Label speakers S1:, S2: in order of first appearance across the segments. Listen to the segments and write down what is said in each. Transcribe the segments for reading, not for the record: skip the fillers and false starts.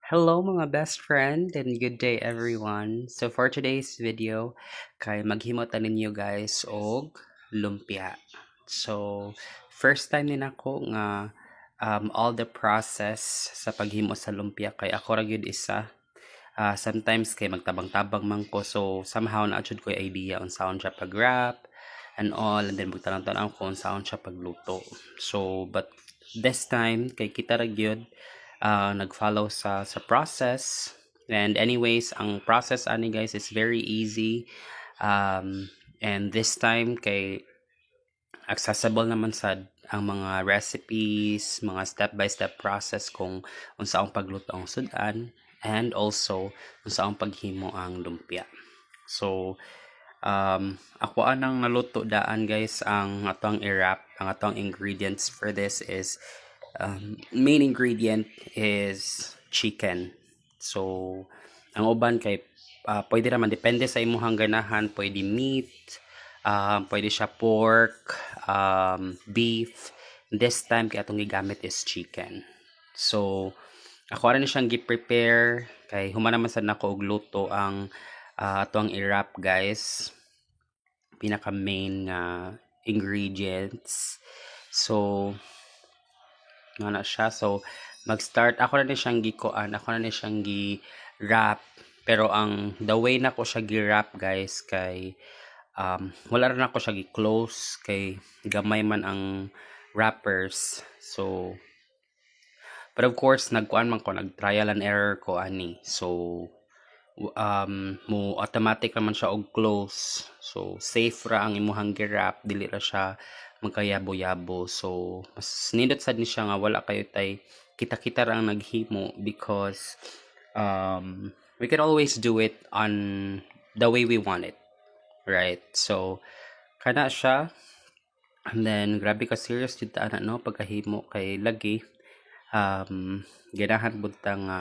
S1: Hello mga best friend and good day everyone. So for today's video, kay maghimota ninyo guys og lumpia. So first time din ako nga all the process sa paghimo sa lumpia kay ako ra gyud isa. Sometimes kay magtabang-tabang man ko so somehow na jud ko idea on sound siya pag-wrap and all and then magtanong-tanong ko on sound siya pagluto. So but this time kay kita ra gyud nag-follow sa process. And anyways, ang process ani guys is very easy. And this time kay accessible naman sad ang mga recipes, mga step-by-step process kung unsaong pagluto ang sudan and also unsaong paghimo ang lumpia. So, ako anang naluto daan guys ang atong i-wrap, ang atong ingredients for this is main ingredient is chicken. So, ang uban kay pwede naman depende sa imong ganahan, pwede meat, pwede siya pork, beef. This time kay atong gigamit is chicken. So, ako rin siyang gi-prepare kay human naman sad nako og luto ang atong i-wrap guys. Pinaka main ingredients. So, nga na siya. So, mag-start. Ako na ni siyang gikuan. Ako na ni siyang gi-wrap. Pero ang the way na ko siya gi-wrap guys kay wala rin ako siya gi-close kay gamay man ang wrappers. So, but of course, nagkuan man ko, nag-trial and error ko ani. So, mo automatic naman siya og close. So, safe ra ang imuhang gi-wrap. Dili ra siya magkayabo-yabo. So, mas nindot sad ni siya nga wala kayo tay kita-kita ra ang naghimo because we can always do it on the way we want it. Right? So, kana siya. And then, grabe ka serious jud ta ana no pagkahimo kay lagi ganahan budta nga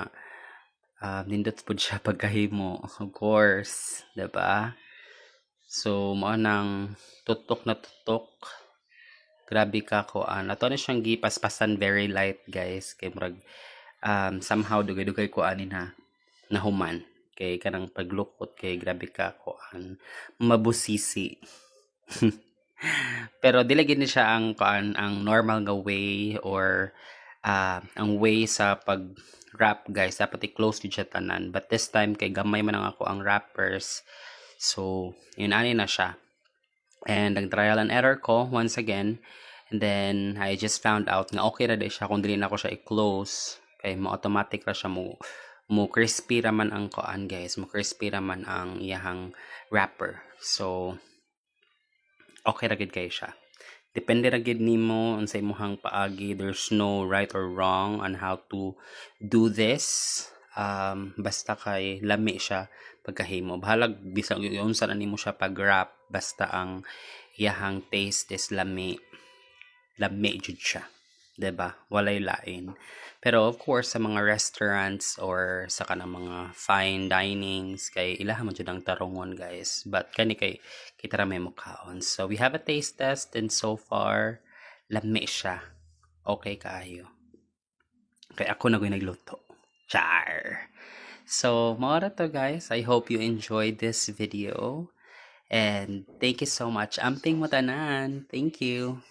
S1: nindot pud siya pagkahimo of course, 'di ba? So mao nang tutok na tutok. Grabe ka ko ato na siyang gipaspasan very light guys kay murag somehow dugay-dugay ko ani na nahuman kay kanang paglukot kay grabe ka ko mabusisi. Pero dili gid ni siya ang ang normal nga way or ang way sa pag wrap guys dapat i-close jud siya tanan but this time kay gamay man ang ako ang wrappers so yun ani na siya and nag trial and error ko once again and then I just found out nga okay ra day siya kung dili na ko siya i-close kay mo automatic ra siya mo crispy ra man ang kuan guys mo crispy ra man ang iyahang wrapper so okay ra gid kay siya. Depende ra gid nimo unsay imong paagi. There's no right or wrong on how to do this. Basta kay lami siya pagkahimo. Bahalag bisag unsa na nimo siya pag-wrap basta ang iyahang taste is lami. Lami jud siya. 'Di ba? Walay lain. Pero of course sa mga restaurants or sa kanang mga fine dinings kay ilaha man jud ang tarongon guys. But kani kay kita ra may mukhaon. So we have a taste test and so far lami siya. Okay kaayo. Kay ako na gyud nagluto. Char. So mao ra to guys. I hope you enjoyed this video. And thank you so much. Amping mo tanan. Thank you.